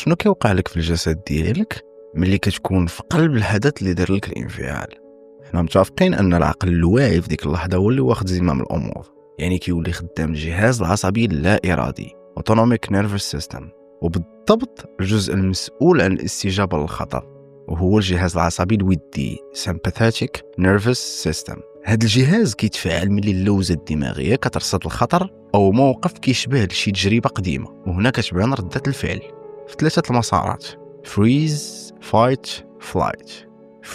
شنو كيوقع لك في الجسد ديالك ملي كتكون في قلب الحدث اللي دار لك الانفعال؟ حنا متفقين ان العقل الواعي في ديك اللحظه هو اللي واخد زمام الامور، يعني كيولي خدام الجهاز العصبي اللا ارادي autonomic nervous system، وبالضبط الجزء المسؤول عن الاستجابه للخطر وهو الجهاز العصبي الودي sympathetic nervous system. هذا الجهاز كيتفاعل ملي اللوزه الدماغيه كترصد الخطر او موقف كيشبه لشي تجربه قديمه، وهنا كتبان رده الفعل في ثلاثه المسارات: freeze fight flight.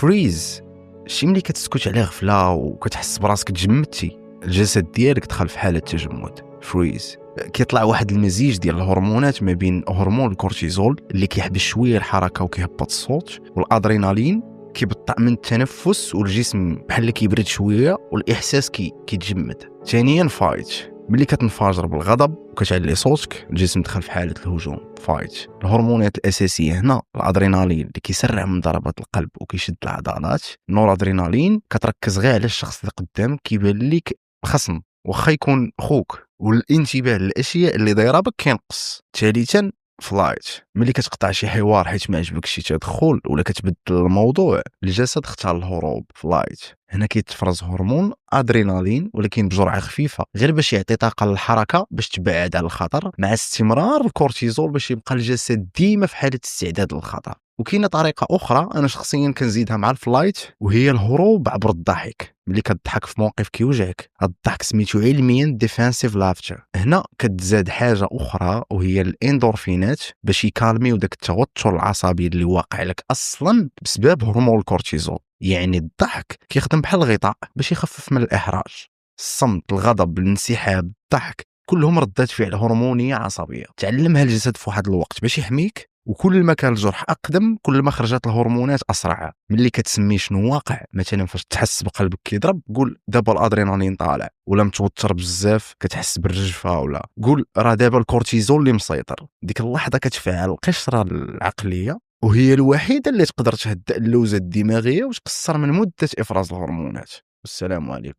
freeze شي ملي كتسكت على غفله وكتحس براسك تجمدتي، الجسد ديالك دخل في حاله تجمد freeze. كيطلع واحد المزيج ديال الهرمونات ما بين هرمون الكورتيزول اللي كيحبس شويه الحركه وكيهبط الصوت، والادرينالين كيبطئ من التنفس والجسم بحال كيبرد شويه والاحساس كيتجمد. ثانيا فايت، ملي كتنفجر بالغضب وكتعلي صوتك الجسم دخل في حاله الهجوم فايت. الهرمونات الاساسيه هنا الادرينالين اللي كيسرع من ضربات القلب وكيشد العضلات، النور ادرينالين كتركز غير على الشخص اللي قدامك كيبان لك خصم واخا يكون خوك، والانتباه للاشياء اللي دايره بك كينقص. ثالثا فلايت، ملي كتقطع شي حوار حيت ما عجبك شي تدخل ولا كتبدل الموضوع، الجسد اختار الهروب فلايت. هنا كيتفرز هرمون ادرينالين ولكن بجرعه خفيفه غير باش يعطي طاقه للحركه باش تبعد على الخطر، مع استمرار الكورتيزول باش يبقى الجسد ديما في حاله استعداد للخطر. وكاينه طريقه اخرى انا شخصيا كنزيدها مع الفلايت، وهي الهروب عبر الضحك. ملي كتضحك في موقف كيوجعك، هذا الضحك سميتو علميا ديفانسيف لافتر. هنا كتزاد حاجه اخرى وهي الاندورفينات باش يكالميو داك التوتر العصبي اللي واقع لك اصلا بسبب هرمون الكورتيزول. يعني الضحك كيخدم بحال الغطاء باش يخفف من الاحراج. الصمت، الغضب، الانسحاب، الضحك كلهم ردات فعل هرمونيه عصبيه تعلمها الجسد في واحد الوقت باش يحميك، وكل ما كان الجرح اقدم كل ما خرجت الهرمونات اسرع. ملي كتسمي شنو واقع، مثلا فاش تحس بقلبك كيضرب قول دابا الادرينالين طالع، ولا متوتر بزاف كتحس بالرجفه، ولا قول راه دابا الكورتيزول اللي مسيطر. ديك اللحظه كتفعل القشره العقليه وهي الوحيده اللي تقدر تهدئ اللوزه الدماغيه وتقصر من مده افراز الهرمونات. والسلام عليكم.